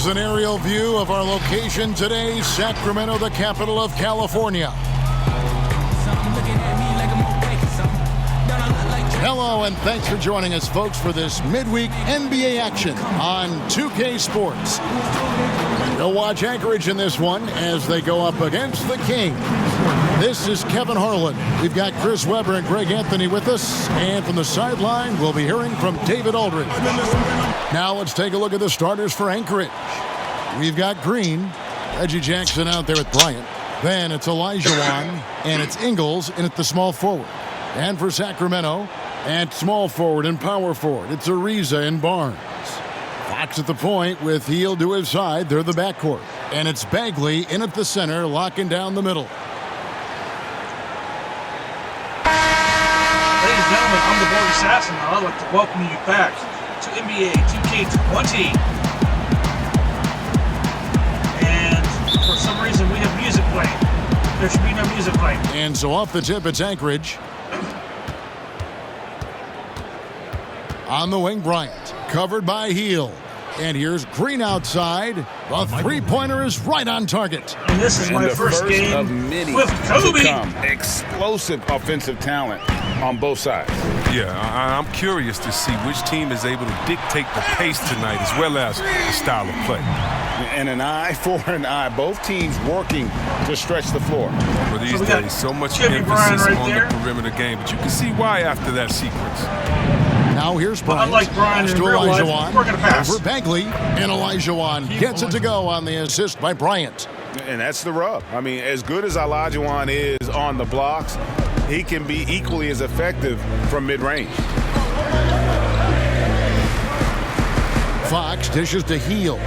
is an aerial view of our location today, Sacramento, the capital of California. Hello, and thanks for joining us, folks, for this midweek NBA action on 2K Sports. You'll watch Anchorage in this one as they go up against the King. This is Kevin Harlan. We've got Chris Webber and Greg Anthony with us, and from the sideline, we'll be hearing from David Aldridge. Now let's take a look at the starters for Anchorage. We've got Green, Reggie Jackson out there with Bryant. Then it's Olajuwon, and it's Ingles in at the small forward. And for Sacramento, at small forward and power forward, it's Ariza and Barnes. Fox at the point with Hield to his side. They're the backcourt. And it's Bagley in at the center, locking down the middle. Ladies and gentlemen, I'm the Borg Assassin, and I'd like to welcome you back to NBA 2K20. And for some reason, we have music playing. There should be no music playing. And so off the tip, it's Anchorage. On the wing, Bryant, covered by Hield. And here's Green outside. The three-pointer is right on target. And this is my first game of many with Kobe. Explosive offensive talent on both sides. Yeah, I'm curious to see which team is able to dictate the pace tonight as well as the style of play. And an eye for an eye. Both teams working to stretch the floor. For these days, so much emphasis on the perimeter game, but you can see why after that sequence. Now here's Bryant. Unlike Brian in real life, we're going to pass. Over Bagley, and Olajuwon gets it to go on the assist by Bryant. And that's the rub. I mean, as good as Olajuwon is on the blocks, he can be equally as effective from mid-range. Fox dishes to Hield.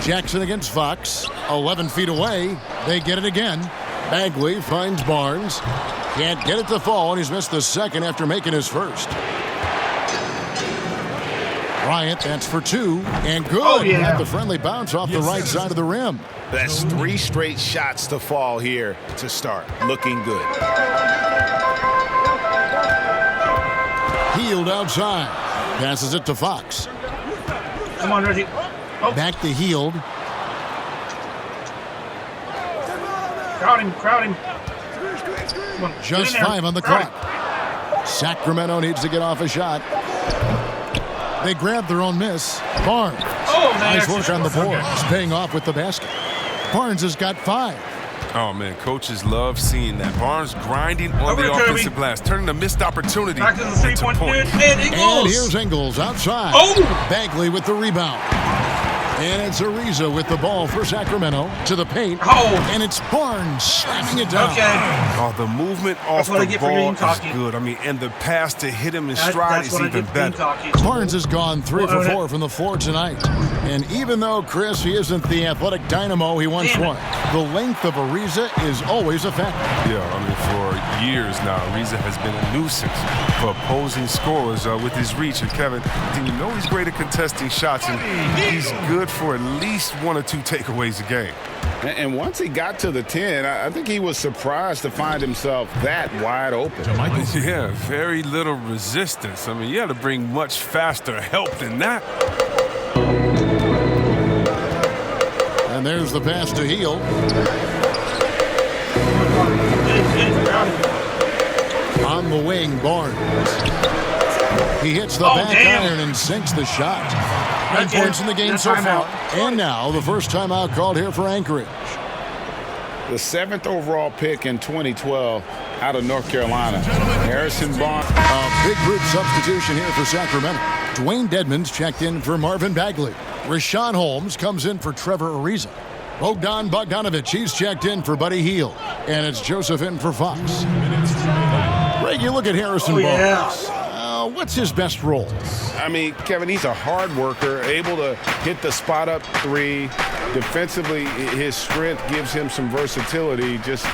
Jackson against Fox, 11 feet away. They get it again. Bagley finds Barnes. Can't get it to fall, and he's missed the second after making his first. Bryant, that's for two, and good. Oh, yeah. Got the friendly bounce off the right side of the rim. That's three straight shots to fall here to start. Looking good. Hield outside. Passes it to Fox. Come on, Reggie. Oh. Back to Hield. Crowd him. Just 5 on the clock. Sacramento needs to get off a shot. They grab their own miss. Barnes. Oh, nice work on the board. He's paying off with the basket. Barnes has got 5. Oh, man, coaches love seeing that. Barnes grinding on the offensive glass, turning a missed opportunity back to the three-point dude, and Ingles. And here's Ingles outside. Oh! Bagley with the rebound. And it's Ariza with the ball for Sacramento to the paint. Oh! And it's Barnes slamming it down. Okay. Oh, the movement off the ball is good. I mean, and the pass to hit him in stride is even better. Barnes has gone 3 for 4 from the floor tonight. And even though, Chris, he isn't the athletic dynamo he once was, the length of Ariza is always a factor. Yeah, I mean, for years now, Ariza has been a nuisance for opposing scorers with his reach. And Kevin, you know he's great at contesting shots, and he's good for at least 1 or 2 takeaways a game. And once he got to the 10, I think he was surprised to find himself that wide open. Yeah, very little resistance. I mean, you had to bring much faster help than that. And there's the pass to Hield. On the wing, Barnes. He hits the back iron and sinks the shot. 9 points in the game so far. And now the first timeout called here for Anchorage. The 7th overall pick in 2012 out of North Carolina. Harrison Barnes. A big group substitution here for Sacramento. Dwayne Dedmon's checked in for Marvin Bagley. Rashawn Holmes comes in for Trevor Ariza. Bogdan Bogdanovic, he's checked in for Buddy Hield. And it's Joseph in for Fox. Greg, you look at Harrison Barnes. What's his best role? I mean, Kevin, he's a hard worker, able to hit the spot-up 3. Defensively, his strength gives him some versatility, just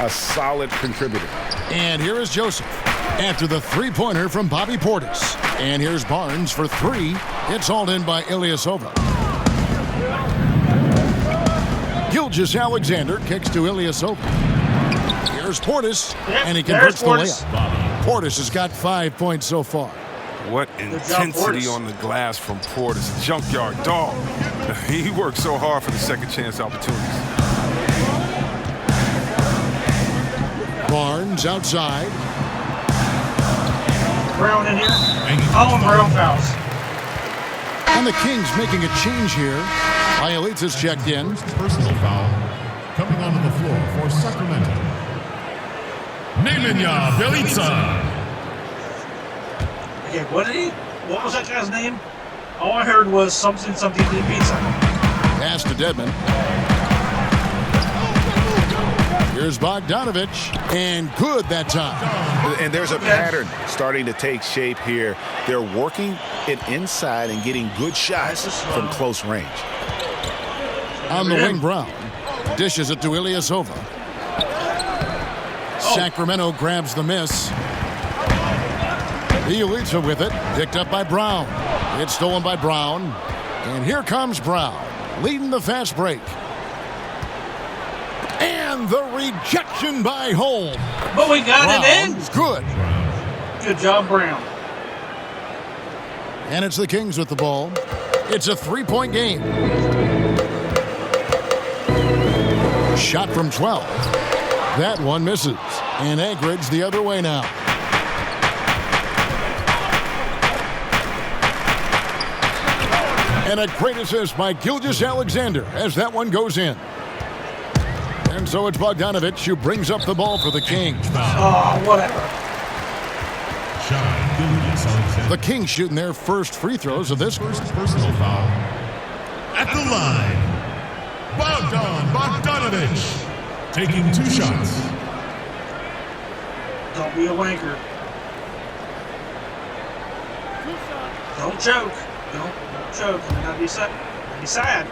a solid contributor. And here is Joseph after the three-pointer from Bobby Portis. And here's Barnes for 3. It's hauled in by Ilyasova. Gilgeous-Alexander kicks to Ilyasova. Here's Portis, and he converts the layup. Portis has got 5 points so far. What intensity on the glass from Portis. Junkyard dog. He worked so hard for the second chance opportunities. Barnes outside. Brown in here. Oh, and Brown fouls. And the Kings making a change here. Ielitsa's checked in. Personal foul coming onto the floor for Sacramento. Nemanja Bjelica. Okay, what was that guy's name? All I heard was something pizza. Pass to Dedmon. Here's Bogdanovich, and good that time. And there's a pattern starting to take shape here. They're working it inside and getting good shots from close range. On the wing, Brown dishes it to Ilyasova. Sacramento grabs the miss. Bjelica with it, picked up by Brown. It's stolen by Brown, and here comes Brown, leading the fast break. And the rejection by Holmes. But we got it in. Good. Good job, Brown. And it's the Kings with the ball. It's a 3-point game. Shot from 12. That one misses. And Anchorage the other way now. And a great assist by Gilgeous-Alexander as that one goes in. And so it's Bogdanovich who brings up the ball for the Kings. Oh, whatever. The Kings shooting their first free throws of this. First personal foul at the line. Bogdanovich taking 2 shots. Don't be a wanker. Don't choke. Don't choke. You're not be sad. Be sad.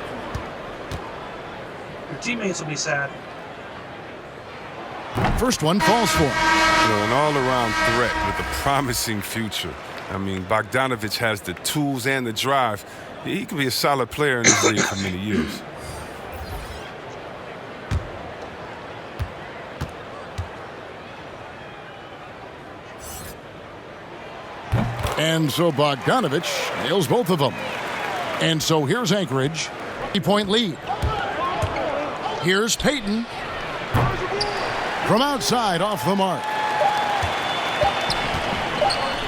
Your teammates will be sad. First one falls for him. An all-around threat with a promising future. I mean, Bogdanovich has the tools and the drive. He could be a solid player in this league for many years. And so Bogdanovich nails both of them. And so here's Anchorage. 3-point lead. Here's Payton. From outside, off the mark.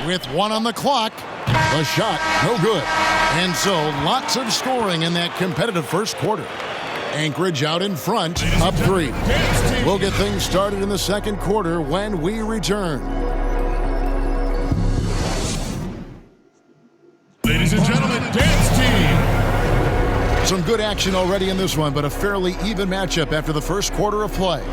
With 1 on the clock, the shot, no good. And so lots of scoring in that competitive first quarter. Anchorage out in front, up 3. We'll get things started in the second quarter when we return. Ladies and gentlemen, dance team. Some good action already in this one, but a fairly even matchup after the first quarter of play.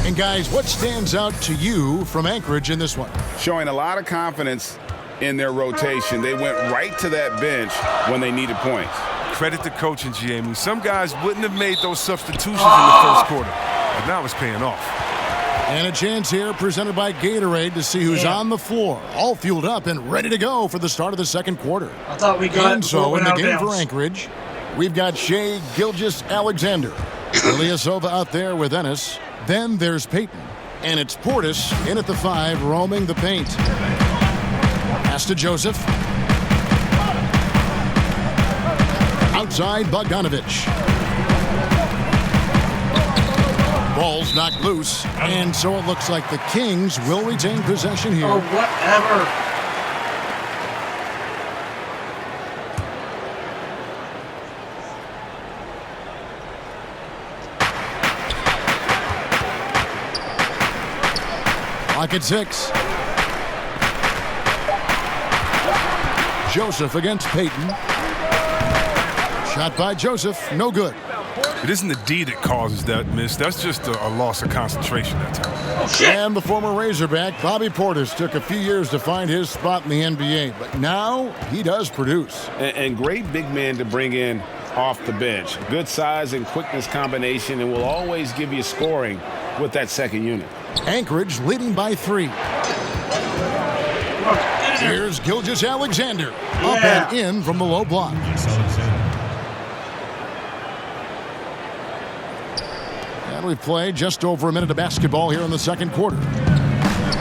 And guys, what stands out to you from Anchorage in this one? Showing a lot of confidence in their rotation. They went right to that bench when they needed points. Credit to coaching, GM. Some guys wouldn't have made those substitutions in the first quarter, but now it's paying off. And a chance here presented by Gatorade to see who's on the floor, all fueled up and ready to go for the start of the second quarter. I thought we got and it so in the game bounds. for Anchorage, we've got Shai Gilgeous-Alexander. Ilyasova out there with Ennis. Then there's Payton. And it's Portis in at the 5, roaming the paint. Pass to Joseph. Outside, Bogdanovich. Ball's knocked loose, and so it looks like the Kings will retain possession here. Or whatever. Clock at 6. Joseph against Payton. Shot by Joseph, no good. It isn't the D that causes that miss. That's just a loss of concentration that time. Oh, shit. And the former Razorback, Bobby Portis, took a few years to find his spot in the NBA, but now he does produce. And great big man to bring in off the bench. Good size and quickness combination, and will always give you scoring with that second unit. Anchorage leading by 3. Here's Gilgeous-Alexander. Up and in from the low block. And we've played just over a minute of basketball here in the second quarter.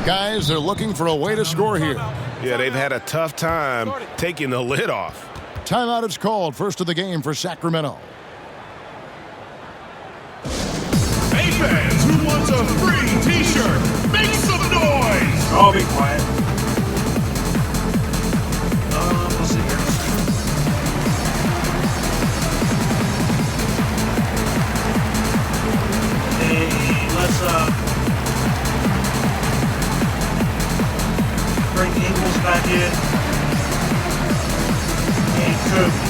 Guys, they're looking for a way to score here. Yeah, they've had a tough time taking the lid off. Timeout is called. First of the game for Sacramento. Hey fans who wants a free t-shirt, make some noise! Oh, be quiet. We'll see here. Hey, let's bring Ingles back in. And Kobe.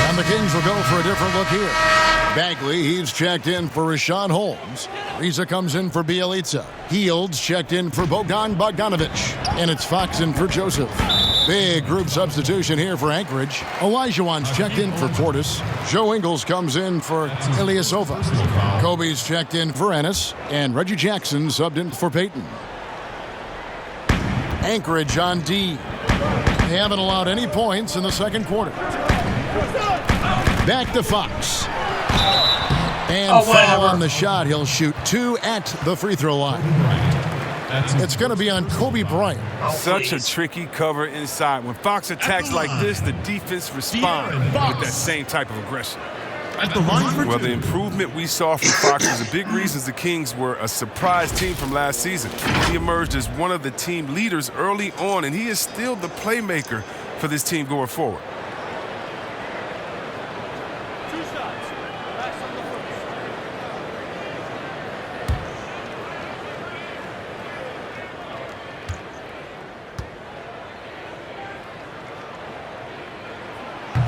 And the Kings will go for a different look here. Bagley, he's checked in for Rashawn Holmes. Riza comes in for Bielitsa. Fields checked in for Bogdan Bogdanovic. And it's Fox in for Joseph. Big group substitution here for Anchorage. Olajuwon's checked in for Portis. Joe Ingles comes in for Ilyasova. Kobe's checked in for Ennis. And Reggie Jackson subbed in for Peyton. Anchorage on D. They haven't allowed any points in the second quarter. Back to Fox. And foul on the shot. He'll shoot 2 at the free throw line. It's going to be on Kobe Bryant. Such a tricky cover inside. When Fox attacks like this, the defense responds with that same type of aggression. Well, the improvement we saw from Fox was a big reason the Kings were a surprise team from last season. He emerged as one of the team leaders early on, and he is still the playmaker for this team going forward.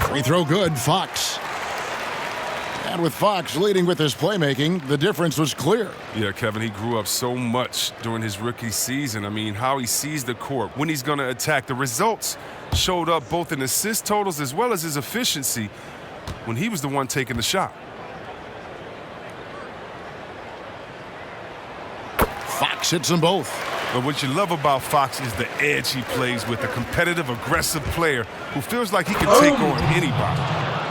Free throw good, Fox. And with Fox leading with his playmaking, the difference was clear. Yeah, Kevin, he grew up so much during his rookie season. I mean, how he sees the court, when he's going to attack. The results showed up both in assist totals as well as his efficiency when he was the one taking the shot. Fox hits them both. But what you love about Fox is the edge he plays with, a competitive, aggressive player who feels like he can take on anybody.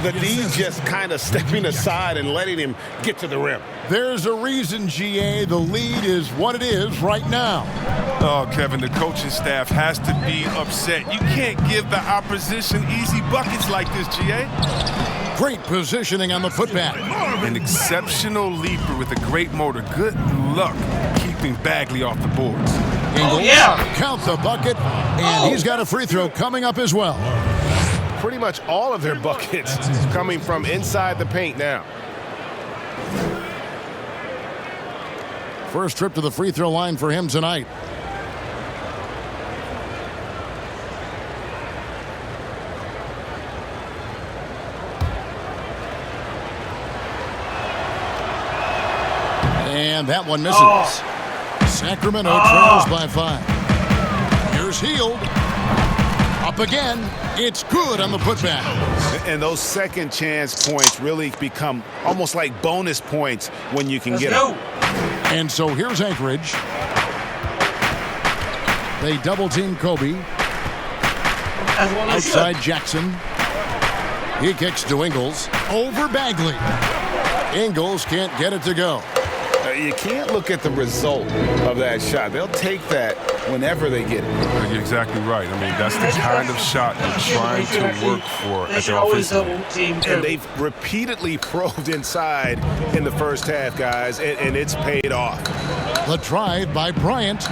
The D just kind of stepping aside and letting him get to the rim. There's a reason, GA, the lead is what it is right now. Oh, Kevin, the coaching staff has to be upset. You can't give the opposition easy buckets like this, GA. Great positioning on the putback. An exceptional leaper with a great motor. Good luck keeping Bagley off the boards. Ingles, count the bucket, and he's got a free throw coming up as well. Pretty much all of their buckets coming from inside the paint now. First trip to the free throw line for him tonight. And that one misses. Sacramento trails by 5. Here's Hield. Up again. It's good on the putback. And those second chance points really become almost like bonus points when you can get them. And so here's Anchorage. They double team Kobe. Outside Jackson. He kicks to Ingles. Over Bagley. Ingles can't get it to go. You can't look at the result of that shot. They'll take that whenever they get it. You're exactly right. I mean, that's the kind of shot you're trying to work for at the offensive end. And they've repeatedly probed inside in the first half, guys, and it's paid off. The drive by Bryant.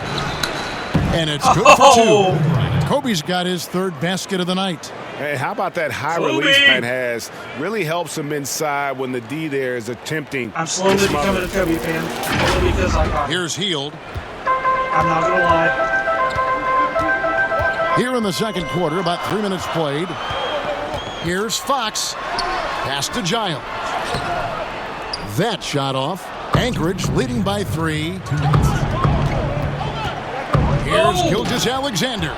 And it's good for 2. Kobe's got his third basket of the night. Hey, how about that high release Bryant has? Really helps him inside when the D there is attempting. I'm slowly becoming a Kobe fan. Only because I got Here's Hield. I'm not going to lie. Here in the second quarter, about 3 minutes played. Here's Fox. Pass to Giles. That shot off. Anchorage leading by 3. Here's Gilgeous-Alexander.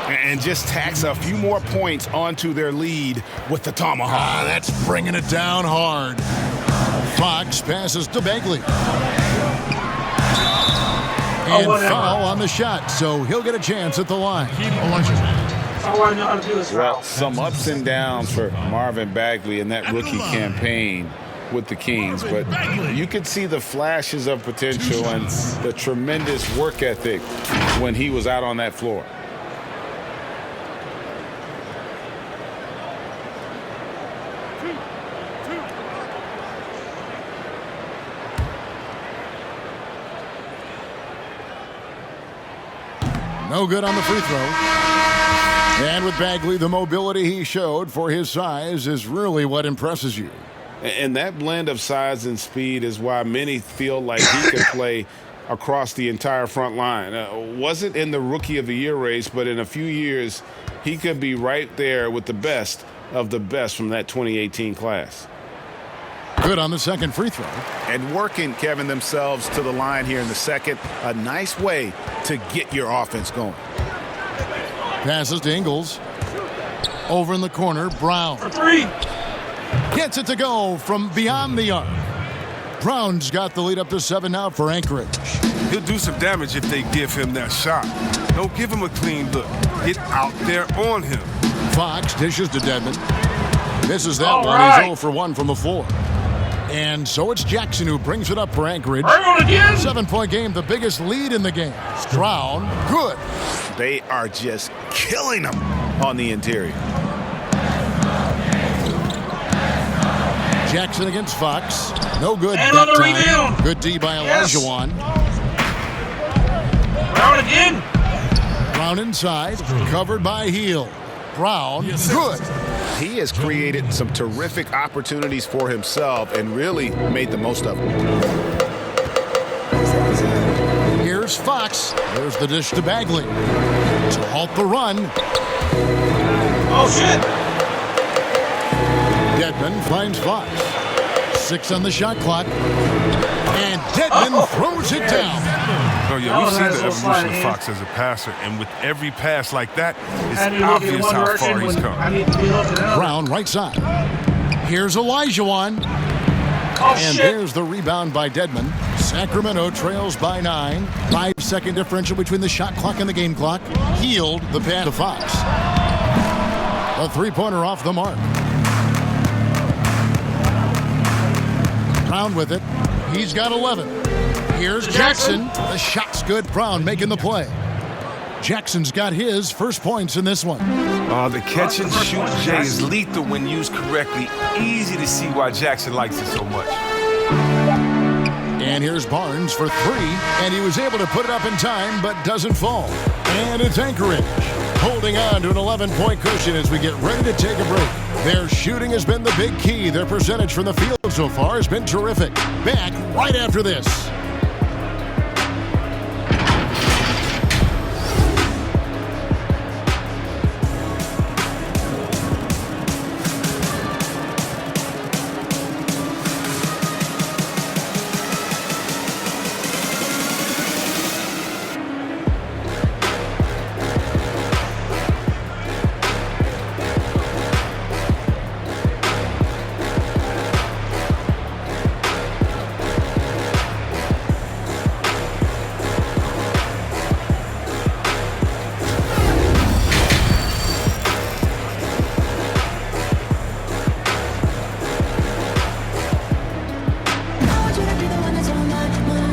And just tacks a few more points onto their lead with the tomahawk. That's bringing it down hard. Fox passes to Bagley. And foul on the shot, so he'll get a chance at the line. That's all I know how to do is foul. Well, some ups and downs for Marvin Bagley in that rookie campaign. with the Kings, but you could see the flashes of potential and the tremendous work ethic when he was out on that floor. No good on the free throw. And with Bagley, the mobility he showed for his size is really what impresses you. And that blend of size and speed is why many feel like he could play across the entire front line. Wasn't in the Rookie of the Year race, but in a few years, he could be right there with the best of the best from that 2018 class. Good on the second free throw. And working, Kevin, themselves to the line here in the second. A nice way to get your offense going. Passes to Ingles. Over in the corner, Brown. For three. Gets it to go from beyond the arc. Brown's got the lead up to 7 now for Anchorage. He'll do some damage if they give him that shot. Don't give him a clean look. Get out there on him. Fox dishes to Dedmon. Misses that All one. right. He's 0 for 1 from the floor. And so it's Jackson who brings it up for Anchorage. Brown again. 7-point game, the biggest lead in the game. Brown, good. They are just killing them on the interior. Jackson against Fox. No good And that on the time. rebound. Good D by Yes. Olajuwon. Brown again. Brown inside. Covered by Heel. Brown, good. He has created some terrific opportunities for himself and really made the most of them. Here's Fox. There's the dish to Bagley. To halt the run. Oh, shit. Dedmon finds Fox. 6 on the shot clock. And Dedmon throws it down. Oh, yeah, That we've was a seen nice the little slide evolution of of Fox as a passer, and with every pass like that, I need it's to look in obvious one how direction far he's when come. I need to be looking up. Brown right side. Here's Olajuwon. Oh, And shit. there's the rebound by Dedmon. Sacramento trails by 9. 5-second differential between the shot clock and the game clock. Healed the pass to Fox. A three-pointer off the mark. Brown with it. He's got 11. Here's Jackson. The shot's good. Brown making the play. Jackson's got his first points in this one. The catch and shoot Jay is lethal when used correctly. Easy to see why Jackson likes it so much. And here's Barnes for 3, and he was able to put it up in time, but doesn't fall. And it's Anchorage, holding on to an 11-point cushion as we get ready to take a break. Their shooting has been the big key. Their percentage from the field so far has been terrific. Back right after this.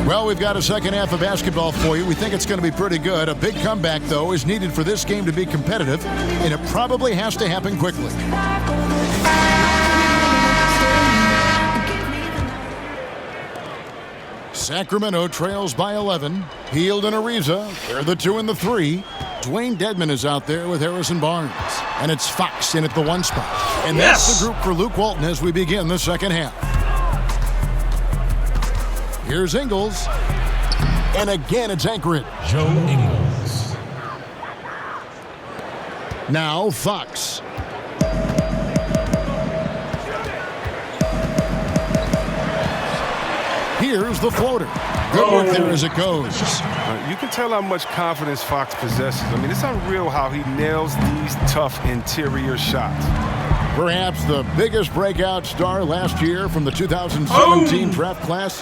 Well, we've got a second half of basketball for you. We think it's going to be pretty good. A big comeback, though, is needed for this game to be competitive, and it probably has to happen quickly. Sacramento trails by 11. Hield and Ariza, they're the 2 and the 3. Dwayne Dedmon is out there with Harrison Barnes. And it's Fox in at the 1 spot. And that's the group for Luke Walton as we begin the second half. Here's Ingles. And again, it's Anchorage. Joe Ingles. Now Fox. Here's the floater. Good work there as it goes. You can tell how much confidence Fox possesses. I mean, it's unreal how he nails these tough interior shots. Perhaps the biggest breakout star last year from the 2017 draft class,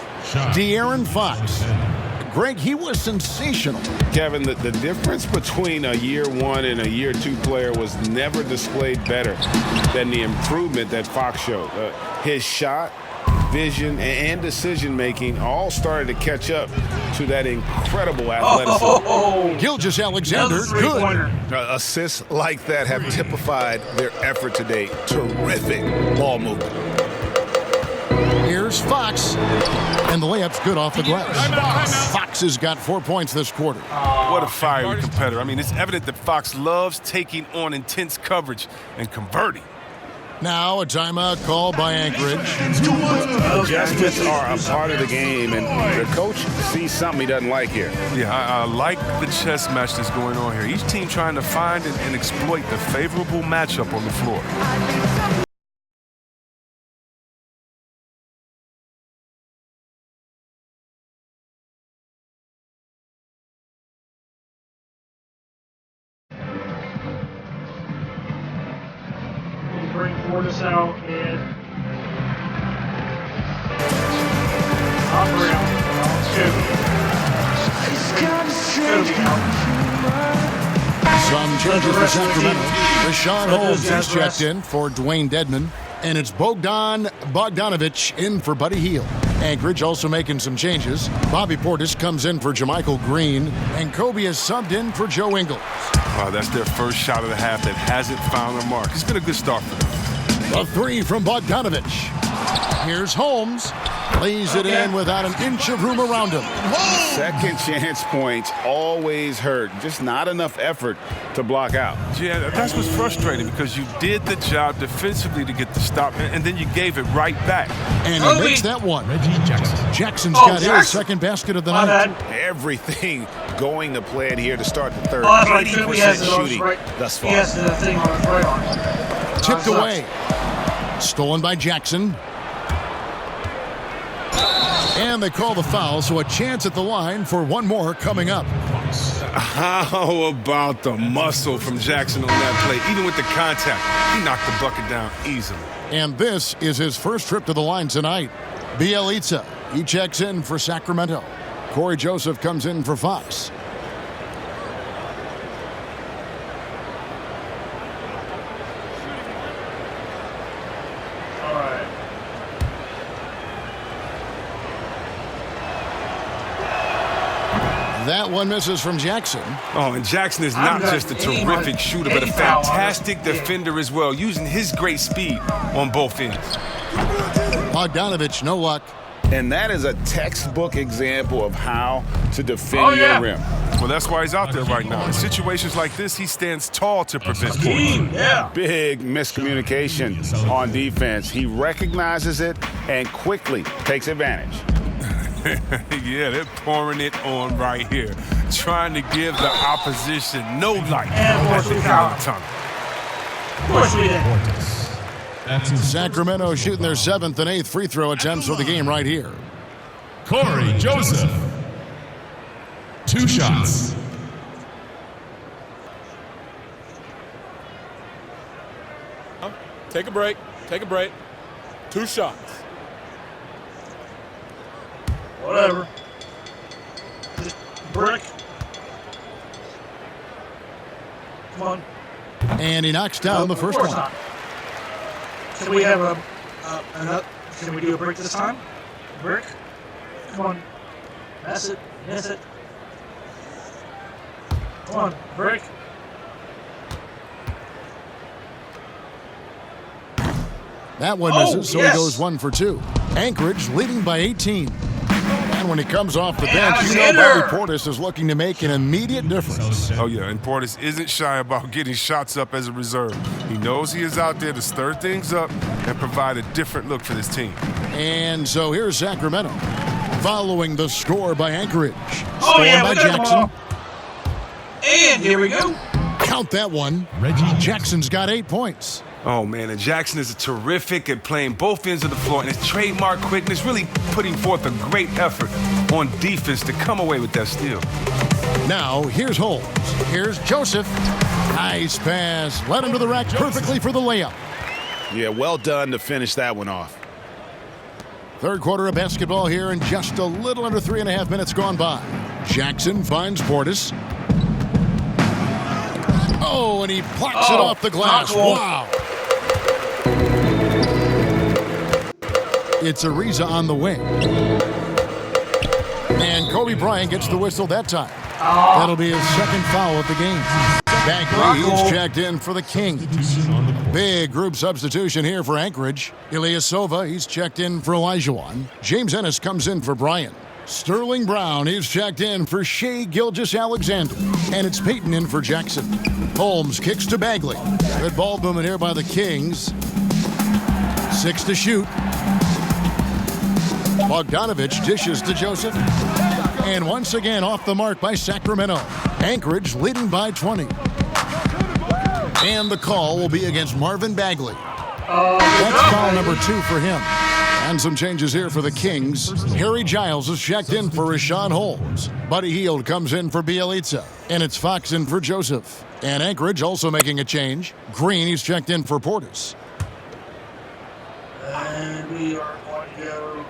De'Aaron Fox. Greg, he was sensational. Kevin, the difference between a year 1 and a year 2 player was never displayed better than the improvement that Fox showed. His shot vision, and decision-making all started to catch up to that incredible athleticism. Oh, Gilgeous-Alexander, another good. three-pointer. Assists like that have typified their effort today. Terrific ball movement. Here's Fox. And the layup's good off the glass. Fox has got 4 points this quarter. What a fiery competitor. I mean, it's evident that Fox loves taking on intense coverage and converting. Now a timeout called by Anchorage. Adjustments are a part of the game, and the coach sees something he doesn't like here. Yeah, I like the chess match that's going on here. Each team trying to find and exploit the favorable matchup on the floor. Bring Portis out and operate out. Kobe out. Some changes for Sacramento. Rashawn Holmes is checked in for Dwayne Dedman. And it's Bogdanovich in for Buddy Hield. Anchorage also making some changes. Bobby Portis comes in for JaMychal Green. And Kobe is subbed in for Joe Ingles. That's their first shot of the half that hasn't found a mark. It's been a good start for them. A three from Bogdanovich. Here's Holmes. Lays it in without an inch of room around him. Second chance points always hurt. Just not enough effort to block out. Yeah, that's what's frustrating because you did the job defensively to get the stop, and then you gave it right back. And he makes that one. Jackson's got his second basket of the My night. bad. Everything going to plan here to start the third. Oh, that's right. Kobe has 80% it on his shooting right. thus He far. has the thing on his right arm. Tipped away. Stolen by Jackson. And they call the foul, so a chance at the line for one more coming up. How about the muscle from Jackson on that play? Even with the contact, he knocked the bucket down easily. And this is his first trip to the line tonight. Bielitsa, he checks in for Sacramento. Corey Joseph comes in for Fox. All right. That one misses from Jackson. Oh, and Jackson is not just a terrific shooter, but a fantastic defender as well, using his great speed on both ends. Bogdanovich, no luck. And that is a textbook example of how to defend your rim. Well, that's why he's out there right now. In situations like this, he stands tall to prevent points. Yeah. Big miscommunication on defense. He recognizes it and quickly takes advantage. Yeah, they're pouring it on right here, trying to give the opposition no light And at the end of the tunnel. Of course we did. Sacramento shooting their 7th and 8th free throw attempts for the game right here. Corey Joseph. 2 shots. Take a break. Take a break. 2 shots. Whatever. Just brick. Come on. And he knocks down the first Of course one. not. Can we have can we do a brick this time? Brick? Come on. Miss it. Miss it. Come on. Brick. That one misses, so yes. he goes 1 for 2. Anchorage leading by 18. And when he comes off the bench, Alexander. Bobby Portis is looking to make an immediate difference. Oh, yeah, and Portis isn't shy about getting shots up as a reserve. He knows he is out there to stir things up and provide a different look for this team. And so here's Sacramento, following the score by Anchorage. Oh, Stolen yeah, by we got them Jackson. all. And here we go. Count that one. Jackson's got 8 points. Oh, man, and Jackson is terrific at playing both ends of the floor, and his trademark quickness really putting forth a great effort on defense to come away with that steal. Now, here's Holmes. Here's Joseph. Nice pass. Led him to the rack perfectly for the layup. Yeah, well done to finish that one off. Third quarter of basketball here, and just a little under 3.5 minutes gone by. Jackson finds Portis. Oh, and he plucks it off the glass. Michael. Wow. It's Ariza on the wing. And Kobe Bryant gets the whistle that time. That'll be his second foul of the game. Bagley is checked in for the Kings. Big group substitution here for Anchorage. Ilyasova, he's checked in for Elijah. James Ennis comes in for Bryant. Sterling Brown is checked in for Shea Gilgeous-Alexander. And it's Peyton in for Jackson. Holmes kicks to Bagley. Good ball movement here by the Kings. 6 to shoot. Bogdanovich dishes to Joseph. And once again off the mark by Sacramento. Anchorage leading by 20. And the call will be against Marvin Bagley. That's foul number 2 for him. And some changes here for the Kings. Harry Giles is checked in for Rashawn Holmes. Buddy Hield comes in for Bielitsa. And it's Fox in for Joseph. And Anchorage also making a change. Green, he's checked in for Portis. And we are going to go.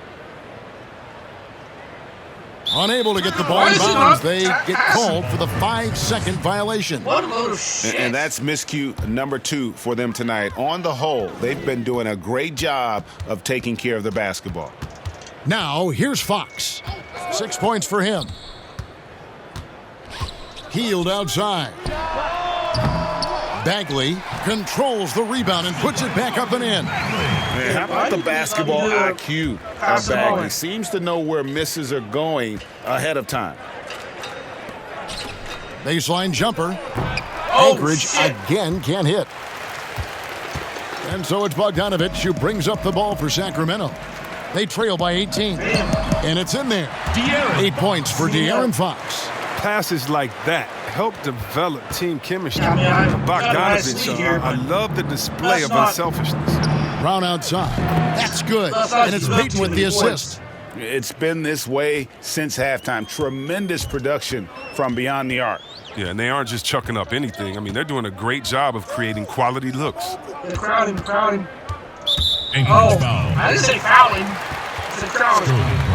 Unable to get the ball in bounds, they get called for the 5-second violation. What a load of shit. And that's miscue number 2 for them tonight. On the whole, they've been doing a great job of taking care of the basketball. Now, here's Fox. 6 points for him. Hield outside. Bagley controls the rebound and puts it back up and in. Man, how about the basketball IQ of Bagley? Seems to know where misses are going ahead of time. Baseline jumper. Oh, Anchorage shit. again can't hit. And so it's Bogdanovich who brings up the ball for Sacramento. They trail by 18. And it's in there. 8 points for De'Aaron Fox. Passes like that help develop team chemistry. I Bogdanovich, I love the display of unselfishness. Brown outside. That's good. And it's Peyton with the assist. It's been this way since halftime. Tremendous production from beyond the arc. Yeah, and they aren't just chucking up anything. I mean, they're doing a great job of creating quality looks. Crowd him. Oh, I didn't say foul him. I said crowd him.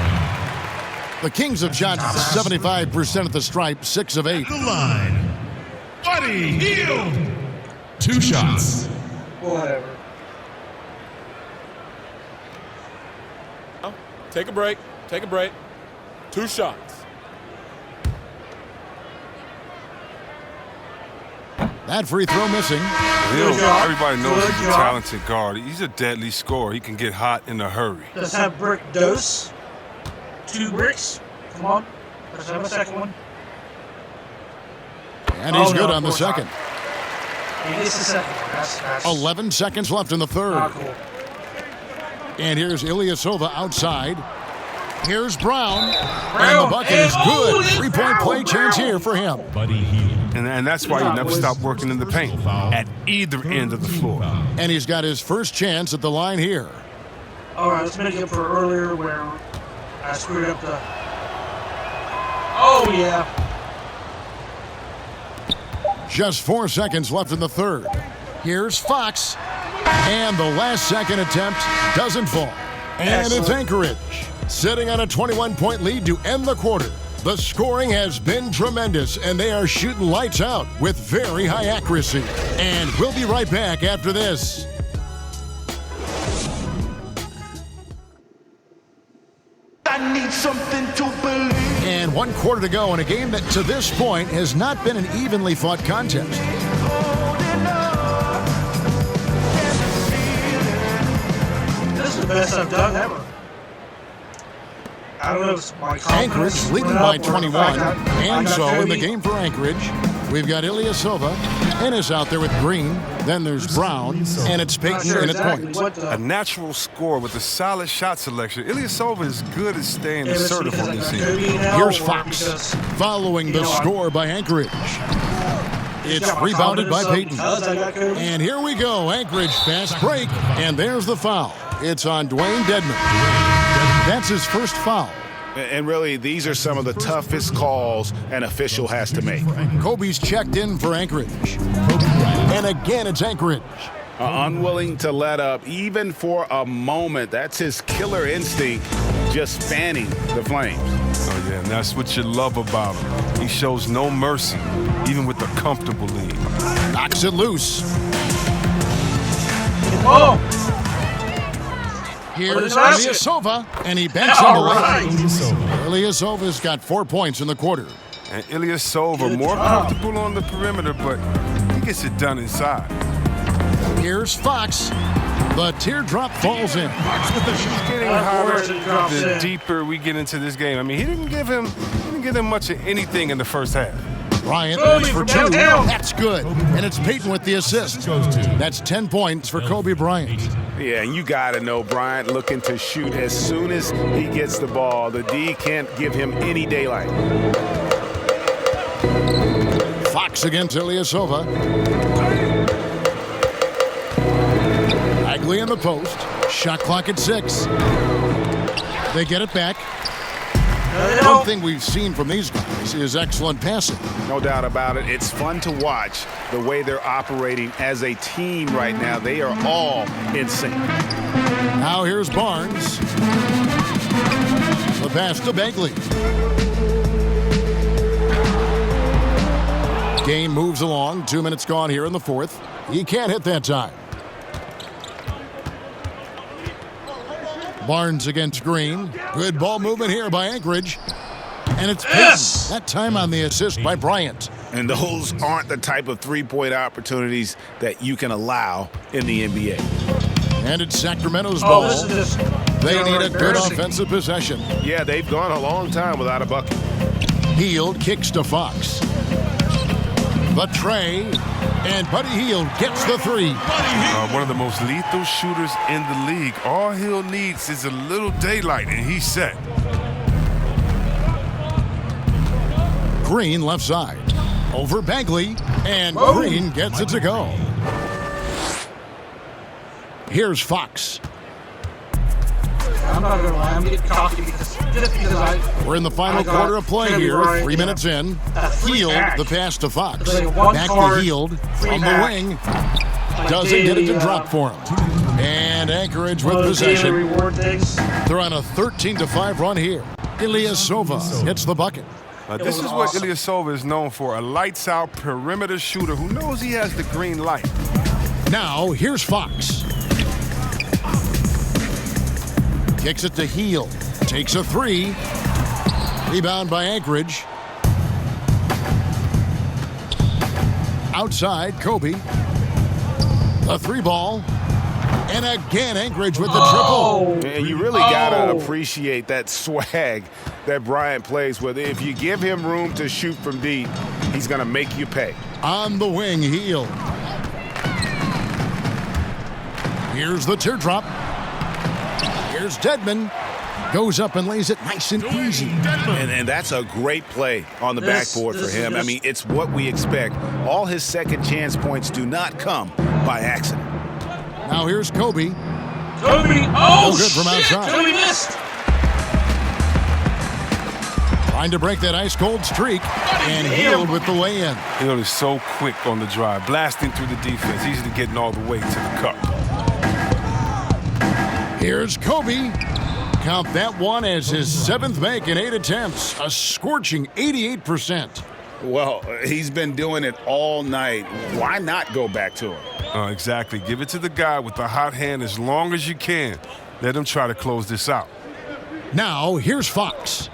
The Kings have shot 75% at the stripe, 6 of 8. The line. Buddy Hield. 2 shots. Whatever. Take a break. 2 shots. That free throw missing. Everybody knows Good he's a job. talented guard. He's a deadly scorer. He can get hot in a hurry. Let's have brick dose. 2 bricks. Come on. Let's have a second one. And he's Oh, good no, on the of course not. second. He gets the second one. That's 11 seconds left in the third. not cool. And here's Ilyasova outside. Here's Brown. And the bucket is good. 3-point play chance here for him. And that's why you never stop working in the paint at either end of the floor. And he's got his first chance at the line here. All right, let's make it for earlier where I screwed up the. Oh, yeah. Just 4 seconds left in the third. Here's Fox. And the last second attempt doesn't fall. And it's Anchorage sitting on a 21-point lead to end the quarter. The scoring has been tremendous, and they are shooting lights out with very high accuracy. And we'll be right back after this. I need something to believe. And 1 quarter to go in a game that to this point has not been an evenly fought contest. This is the best I've done ever. I don't know if it's my Anchorage confidence leading went by up or 21. I And got so in the Cody. game for Anchorage, we've got Ilyasova. Ennis out there with Green. Then there's Brown. And it's Not Peyton sure in at exactly point. what the. A natural score with a solid shot selection. Ilyasova is good at staying If it's assertive because on I this got team. Cody now, Here's or Fox because, following the you know, score by Anchorage. It's got my rebounded by confidence Peyton. up because I got Cody. And here we go. Anchorage fast break. And there's the foul. It's on Dwayne Dedman. That's his first foul. And really, these are some of the toughest calls an official has to make. Kobe's checked in for Anchorage. And again, it's Anchorage. Unwilling to let up, even for a moment. That's his killer instinct, just fanning the flames. Oh, yeah, and that's what you love about him. He shows no mercy, even with a comfortable lead. Knocks it loose. Oh! Here's basket. Ilyasova, and he banks All on the right. Ilyasova's got 4 points in the quarter. And Ilyasova Good more job. comfortable on the perimeter, but he gets it done inside. Here's Fox. The teardrop falls in. Getting Of hotter course it drops the in. deeper we get into this game. I mean, he didn't give him much of anything in the first half. Bryant Kobe ends for from 2. downtown. That's good. And it's Peyton with the assist. That's 10 points for Kobe Bryant. Yeah, and you got to know Bryant looking to shoot as soon as he gets the ball. The D can't give him any daylight. Fox against Ilyasova. Bagley in the post. Shot clock at 6. They get it back. One thing we've seen from these guys is excellent passing. No doubt about it. It's fun to watch the way they're operating as a team right now. They are all in sync. Now here's Barnes. The pass to Bagley. Game moves along. 2 minutes gone here in the fourth. He can't hit that time. Barnes against Green. Good ball movement here by Anchorage. And it's Peyton. Yes! That time on the assist by Bryant. And those aren't the type of three-point opportunities that you can allow in the NBA. And it's Sacramento's Oh, ball. this is just They need a good embarrassing. offensive possession. Yeah, they've gone a long time without a bucket. Hield kicks to Fox. The tray. And Buddy Hield gets the 3. One of the most lethal shooters in the league. All Hill needs is a little daylight, and he's set. Green left side. Over Bagley. And Whoa. Green gets it to go. Here's Fox. I'm not gonna lie, I'm getting cocky because We're in the final I got quarter of play Kobe here. Bryant, 3 minutes in. free Hield back. the pass to Fox. It's like one Back to card, Hield free from the back. wing. Doesn't get it to drop for him. And Anchorage with possession. Reward things. They're on a 13-5 run here. Ilyasova hits the bucket. This is what Ilyasova is known for, a lights-out perimeter shooter who knows he has the green light. Now, here's Fox. Kicks it to Hield. Takes a 3. Rebound by Anchorage. Outside, Kobe. The 3 ball. And again, Anchorage with the triple. And you really got to appreciate that swag that Bryant plays with. If you give him room to shoot from deep, he's going to make you pay. On the wing, Hield. Here's the teardrop. Here's Dedman. Goes up and lays it nice and easy. And that's a great play on the backboard for him. I mean, it's what we expect. All his second chance points do not come by accident. Now here's Kobe. Kobe, oh, No good from shit, outside. Kobe missed. Trying to break that ice-cold streak. And Hield with the lay-in. Hill is so quick on the drive, blasting through the defense, easily getting all the way to the cup. Here's Kobe. Count that one as his 7th make in 8 attempts. A scorching 88%. Well, he's been doing it all night. Why not go back to him? Exactly. Give it to the guy with the hot hand as long as you can. Let him try to close this out. Now, here's Fox.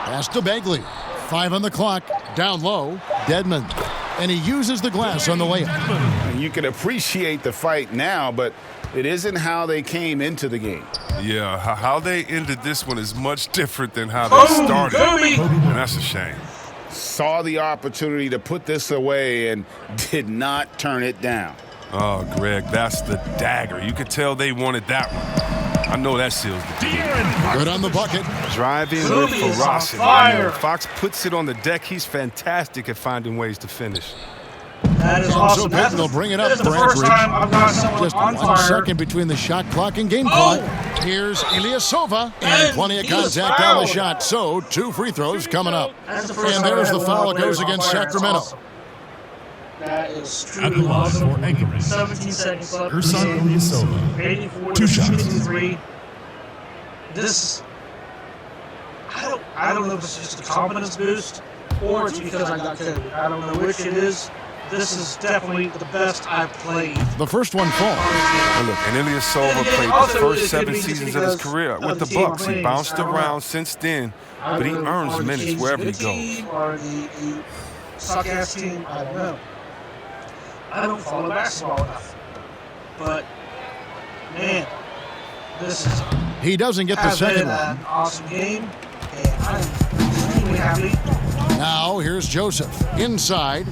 Pass to Bagley. 5 on the clock. Down low. Dedman. And he uses the glass on the layup. And you can appreciate the fight now, but it isn't how they came into the game. Yeah, how they ended this one is much different than how they started. And that's a shame. Saw the opportunity to put this away and did not turn it down. Oh, Greg, that's the dagger. You could tell they wanted that one. I know that seals the deal. Good on the bucket. Driving with Kobe is on ferocity. fire. Fox puts it on the deck. He's fantastic at finding ways to finish. That is So awesome. Peyton will bring it up That is the for first Anchorage. time I've got someone Just on 1 fire. second between the shot clock and game clock. Here's Ilyasova. And And plenty of he was contact on the fouled. shot. So 2 free throws coming up. That's the first And time there's I've the ever foul watched that goes players on against fire. That's Sacramento. awesome. That is truly awesome. 17 seconds left. 84 to 53. This, I don't know if it's just a confidence boost or it's because I got Kobe. I don't know which it is. this is definitely the best I've played. The first one falls. Well, look, and Ilyasova played the Also, first it 7 could be seasons just of his because career with of the the team Bucks. He playing, bounced I don't know. around since then, but he earns Or the minutes Kings wherever he good goes. team, or the suck-ass team, I don't know. I don't follow basketball enough. But, man, this is He doesn't get the has been second an one. awesome game, and I'm extremely happy. Now here's Joseph. Inside.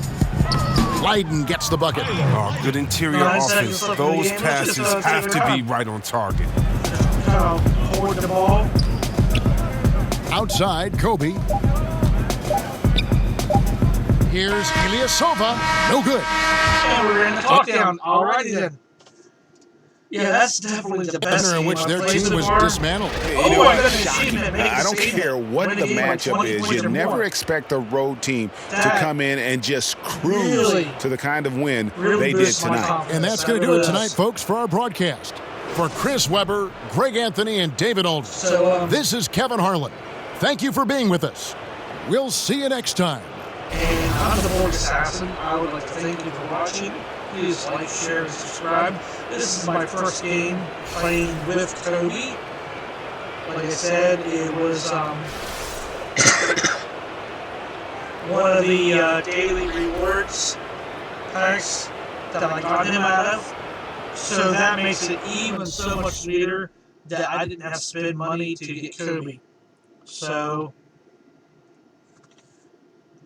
Leiden gets the bucket. Oh, good interior 9 seconds offense. left in the Those game. Let's just, passes have take to our be time. right on target. Kind of forward the ball. Outside, Kobe. Here's Ilyasova. No good. And we're in the talk down. Alrighty then. Yeah, that's definitely the best Manner in game which I've their played team so was far. dismantled. Oh my goodness, achievement, make I a don't save. care what Win the a game by matchup 20 is. points You or never more. expect a road team to That come in and just cruise really- to the kind of win really they did boosts my tonight. confidence. And that's That going to do really it tonight, does. folks, for our broadcast. For Chris Webber, Greg Anthony, and David Aldridge. So, This is Kevin Harlan. Thank you for being with us. We'll see you next time. And I'm the Borg Assassin. I would like to thank you for watching. Please like, share, and subscribe. This is my first game playing with Kobe. Like I said, it was one of the daily rewards packs that I got him out of. So that makes it even so much sweeter that I didn't have to spend money to get Kobe. So,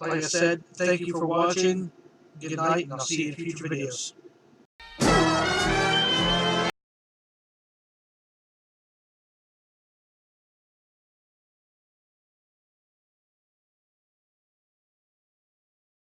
like I said, thank you for watching. Good night, and I'll see you in future videos.